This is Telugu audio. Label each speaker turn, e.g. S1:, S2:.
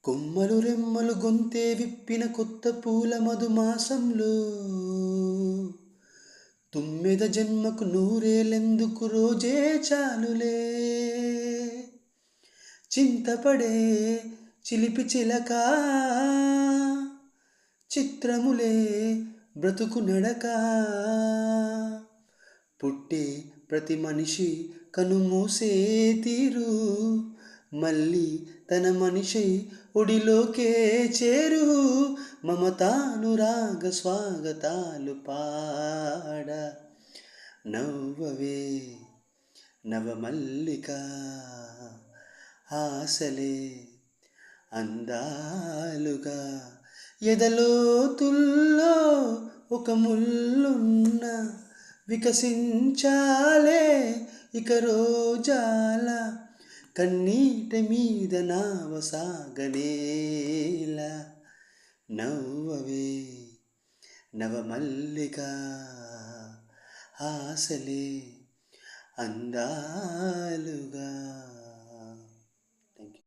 S1: కొమ్మలు రెమ్మలు గొంతే విప్పిన కొత్త పూల మధుమాసంలో తుమ్మెద జన్మకు నూరేలెందుకు రోజే చాలులే. చింతపడే చిలిపి చిలక చిత్రములే బ్రతుకు నడక. పుట్టే ప్రతి మనిషి కనుమూసే తీరు మళ్ళీ తన మనిషై ఒడిలోకే చేరు. మమతానురాగ స్వాగతాలు పాడ నవ్వవే నవమల్లిక. ఆశలే అందాలుగా ఎదలోతుల్లో ఒక ముల్లున్న వికసించాలే ఇక రోజాల. కన్నీట మీద నావ సాగనేలా. నవ్వవే నవమల్లిక. ఆశలే అందాలుగా.